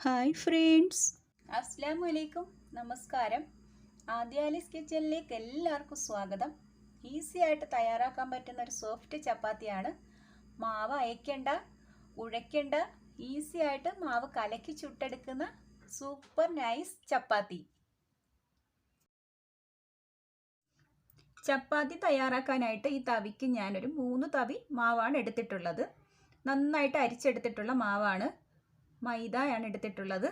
Hi friends, അസ്സലാമു അലൈക്കും. നമസ്കാരം. ആദ്യാലീസ് കിച്ചണിലേക്ക് എല്ലാവർക്കും സ്വാഗതം. ഈസി ആയിട്ട് തയ്യാറാക്കാൻ പറ്റുന്ന ഒരു സോഫ്റ്റ് ചപ്പാത്തിയാണ്. മാവ് അയക്കേണ്ട, ഉഴയ്ക്കേണ്ട, ഈസി ആയിട്ട് മാവ് കലക്കി ചുട്ടെടുക്കുന്ന സൂപ്പർ നൈസ് ചപ്പാത്തി. ചപ്പാത്തി തയ്യാറാക്കാനായിട്ട് ഈ തവിക്ക് ഞാനൊരു 3 തവി മാവാണ് എടുത്തിട്ടുള്ളത്. നന്നായിട്ട് അരിച്ചെടുത്തിട്ടുള്ള മാവാണ്. മൈദയാണ് എടുത്തിട്ടുള്ളത്.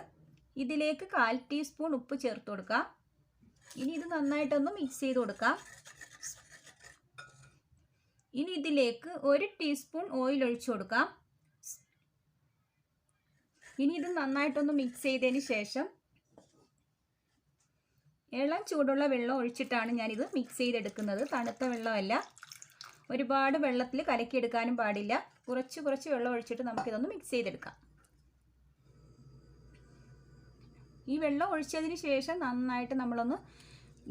ഇതിലേക്ക് 1/4 ടീസ്പൂൺ ഉപ്പ് ചേർത്ത് കൊടുക്കാം. ഇനി ഇത് നന്നായിട്ടൊന്ന് മിക്സ് ചെയ്ത് കൊടുക്കാം. ഇനി ഇതിലേക്ക് 1 ടീസ്പൂൺ ഓയിൽ ഒഴിച്ചു കൊടുക്കാം. ഇനി ഇത് നന്നായിട്ടൊന്ന് മിക്സ് ചെയ്തതിന് ശേഷം ഇളം ചൂടുള്ള വെള്ളം ഒഴിച്ചിട്ടാണ് ഞാനിത് മിക്സ് ചെയ്തെടുക്കുന്നത്. തണുത്ത വെള്ളമല്ല. ഒരുപാട് വെള്ളത്തിൽ കലക്കിയെടുക്കാനും പാടില്ല. കുറച്ച് വെള്ളം ഒഴിച്ചിട്ട് നമുക്കിതൊന്ന് മിക്സ് ചെയ്തെടുക്കാം. ഈ വെള്ളം ഒഴിച്ചതിന് ശേഷം നന്നായിട്ട് നമ്മളൊന്ന്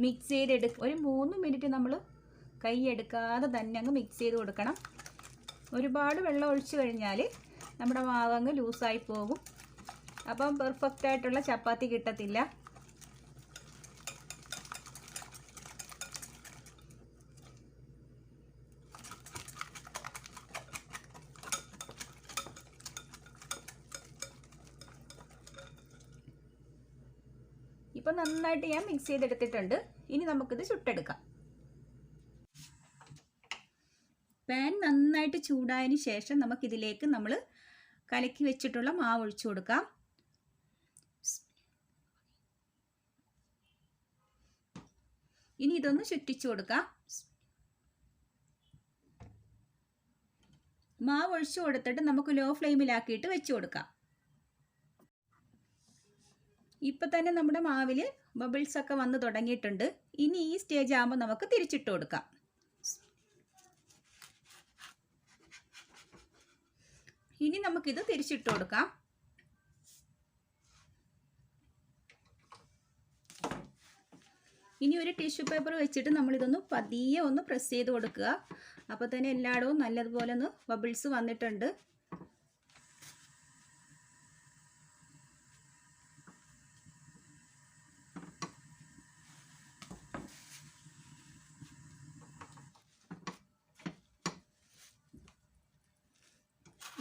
മിക്സ് ചെയ്തെടുക്കുക. ഒരു 3 മിനിറ്റ് നമ്മൾ കൈ എടുക്കാതെ തന്നെ അങ്ങ് മിക്സ് ചെയ്ത് കൊടുക്കണം. ഒരുപാട് വെള്ളം ഒഴിച്ചു കഴിഞ്ഞാൽ നമ്മുടെ മാവ് അങ്ങ് ലൂസായി പോകും. അപ്പം പെർഫെക്റ്റ് ആയിട്ടുള്ള ചപ്പാത്തി കിട്ടത്തില്ല. ഇപ്പം നന്നായിട്ട് ഞാൻ മിക്സ് ചെയ്തെടുത്തിട്ടുണ്ട്. ഇനി നമുക്കിത് ചുട്ടെടുക്കാം. പാൻ നന്നായിട്ട് ചൂടായതിന് ശേഷം നമുക്കിതിലേക്ക് നമ്മൾ കലക്കി വെച്ചിട്ടുള്ള മാവ് ഒഴിച്ചു കൊടുക്കാം. ഇനി ഇതൊന്ന് ചുറ്റിച്ചു കൊടുക്കാം. മാവ് ഒഴിച്ചു കൊടുത്തിട്ട് നമുക്ക് ലോ ഫ്ലെയിമിലാക്കിയിട്ട് വെച്ച് കൊടുക്കാം. ഇപ്പം തന്നെ നമ്മുടെ മാവിൽ ബബിൾസ് ഒക്കെ വന്ന് തുടങ്ങിയിട്ടുണ്ട്. ഇനി ഈ സ്റ്റേജ് ആകുമ്പോൾ നമുക്ക് തിരിച്ചിട്ട് കൊടുക്കാം. ഇനി നമുക്കിത് തിരിച്ചിട്ട് കൊടുക്കാം. ഇനി ഒരു ടിഷ്യൂ പേപ്പർ വെച്ചിട്ട് നമ്മളിതൊന്ന് പതിയെ ഒന്ന് പ്രസ് ചെയ്ത് കൊടുക്കുക. അപ്പോൾ തന്നെ എല്ലായിടവും നല്ലതുപോലെ ഒന്ന് ബബിൾസ് വന്നിട്ടുണ്ട്.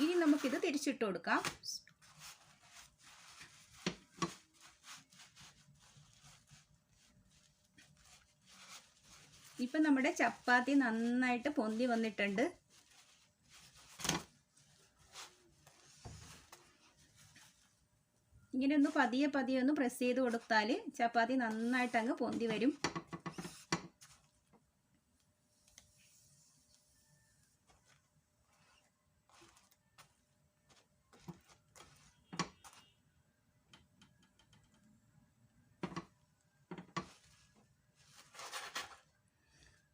ഇനി നമുക്കിത് തിരിച്ചിട്ട് കൊടുക്കാം. ഇപ്പം നമ്മുടെ ചപ്പാത്തി നന്നായിട്ട് പൊന്തി വന്നിട്ടുണ്ട്. ഇങ്ങനെ ഒന്ന് പതിയെ ഒന്ന് പ്രസ് ചെയ്ത് കൊടുത്താൽ ചപ്പാത്തി നന്നായിട്ട് അങ്ങ് പൊന്തി വരും.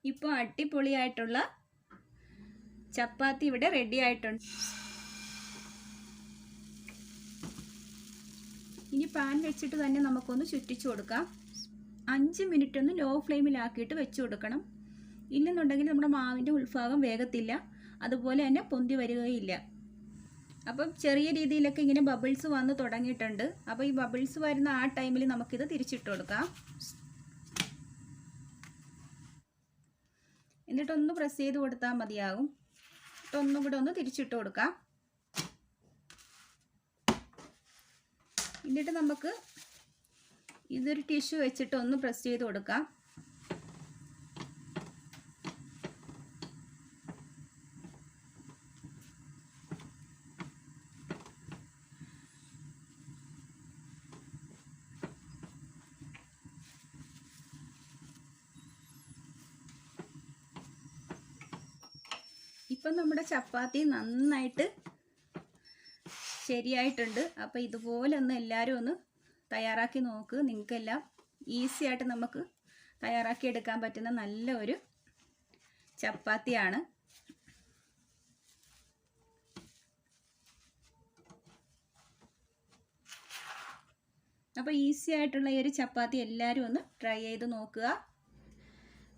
ഇപ്പോൾ അടിപൊളിയായിട്ടുള്ള ചപ്പാത്തി ഇവിടെ റെഡി ആയിട്ടുണ്ട്. ഇനി പാൻ വെച്ചിട്ട് തന്നെ നമുക്കൊന്ന് ചുറ്റിച്ചു കൊടുക്കാം. 5 മിനിറ്റ് ഒന്ന് ലോ ഫ്ലെയിമിലാക്കിയിട്ട് വെച്ച് കൊടുക്കണം. ഇല്ലെന്നുണ്ടെങ്കിൽ നമ്മുടെ മാവിൻ്റെ ഉൾഭാഗം വേഗത്തില്ല, അതുപോലെ തന്നെ പൊന്തി വരികയില്ല. അപ്പം ചെറിയ രീതിയിലൊക്കെ ഇങ്ങനെ ബബിൾസ് വന്ന് തുടങ്ങിയിട്ടുണ്ട്. അപ്പോൾ ഈ ബബിൾസ് വരുന്ന ആ ടൈമിൽ നമുക്കിത് തിരിച്ചിട്ട് കൊടുക്കാം. എന്നിട്ടൊന്ന് പ്രസ് ചെയ്ത് കൊടുത്താൽ മതിയാകും. ഒന്നും കൂടെ ഒന്ന് തിരിച്ചിട്ട് കൊടുക്കാം. എന്നിട്ട് നമുക്ക് ഇതൊരു ടിഷ്യൂ വെച്ചിട്ട് ഒന്ന് പ്രസ് ചെയ്ത് കൊടുക്കാം. ഇപ്പം നമ്മുടെ ചപ്പാത്തി നന്നായിട്ട് ശരിയായിട്ടുണ്ട്. അപ്പോൾ ഇതുപോലെ ഒന്ന് എല്ലാവരും ഒന്ന് തയ്യാറാക്കി നോക്ക്. നിങ്ങൾക്കെല്ലാം ഈസി ആയിട്ട് നമുക്ക് തയ്യാറാക്കി എടുക്കാൻ പറ്റുന്ന നല്ല ഒരു ചപ്പാത്തിയാണ്. അപ്പോൾ ഈസി ആയിട്ടുള്ള ഈ ഒരു ചപ്പാത്തി എല്ലാവരും ഒന്ന് ട്രൈ ചെയ്ത് നോക്കുക.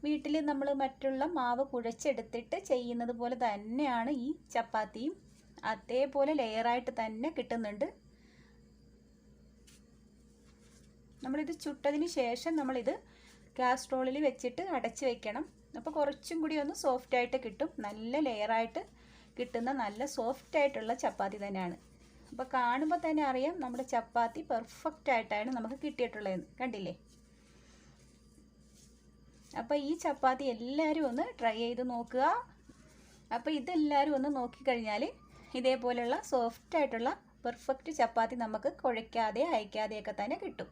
വീട്ടിൽ നമ്മൾ മറ്റുള്ള മാവ് കുഴച്ചെടുത്തിട്ട് ചെയ്യുന്നത് പോലെ തന്നെയാണ് ഈ ചപ്പാത്തിയും. അതേപോലെ ലെയറായിട്ട് തന്നെ കിട്ടുന്നുണ്ട്. നമ്മളിത് ചുട്ടതിന് ശേഷം നമ്മളിത് കാസ്ട്രോളിൽ വെച്ചിട്ട് അടച്ച് വെക്കണം. അപ്പോൾ കുറച്ചും കൂടി ഒന്ന് സോഫ്റ്റായിട്ട് കിട്ടും. നല്ല ലെയറായിട്ട് കിട്ടുന്ന നല്ല സോഫ്റ്റായിട്ടുള്ള ചപ്പാത്തി തന്നെയാണ്. അപ്പോൾ കാണുമ്പോൾ തന്നെ അറിയാം നമ്മുടെ ചപ്പാത്തി പെർഫെക്റ്റ് ആയിട്ടാണ് നമുക്ക് കിട്ടിയിട്ടുള്ളതെന്ന്. കണ്ടില്ലേ? അപ്പോൾ ഈ ചപ്പാത്തി എല്ലാവരും ഒന്ന് ട്രൈ ചെയ്ത് നോക്കുക. അപ്പോൾ ഇതെല്ലാവരും ഒന്ന് നോക്കിക്കഴിഞ്ഞാൽ ഇതേപോലെയുള്ള സോഫ്റ്റായിട്ടുള്ള പെർഫെക്റ്റ് ചപ്പാത്തി നമുക്ക് കുഴയ്ക്കാതെ അയക്കാതെയൊക്കെ തന്നെ കിട്ടും.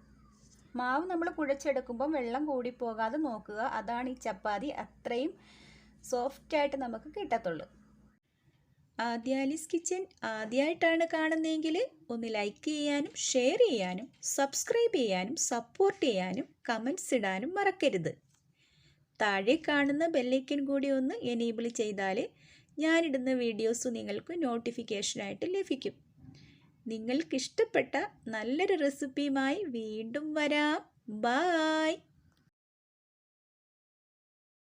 മാവ് നമ്മൾ കുഴച്ചെടുക്കുമ്പം വെള്ളം കൂടിപ്പോകാതെ നോക്കുക. അതാണ് ഈ ചപ്പാത്തി അത്രയും സോഫ്റ്റായിട്ട് നമുക്ക് കിട്ടത്തുള്ളൂ. ആദ്യാലീസ് കിച്ചൻ ആദ്യമായിട്ടാണ് കാണുന്നതെങ്കിൽ ഒന്ന് ലൈക്ക് ചെയ്യാനും ഷെയർ ചെയ്യാനും സബ്സ്ക്രൈബ് ചെയ്യാനും സപ്പോർട്ട് ചെയ്യാനും കമൻറ്റ്സ് ഇടാനും മറക്കരുത്. താഴെ കാണുന്ന ബെല്ലൈക്കൻ കൂടി ഒന്ന് എനേബിൾ ചെയ്താൽ ഞാനിടുന്ന വീഡിയോസ് നിങ്ങൾക്ക് നോട്ടിഫിക്കേഷനായിട്ട് ലഭിക്കും. നിങ്ങൾക്കിഷ്ടപ്പെട്ട നല്ലൊരു റെസിപ്പിയുമായി വീണ്ടും വരാം. ബായ്.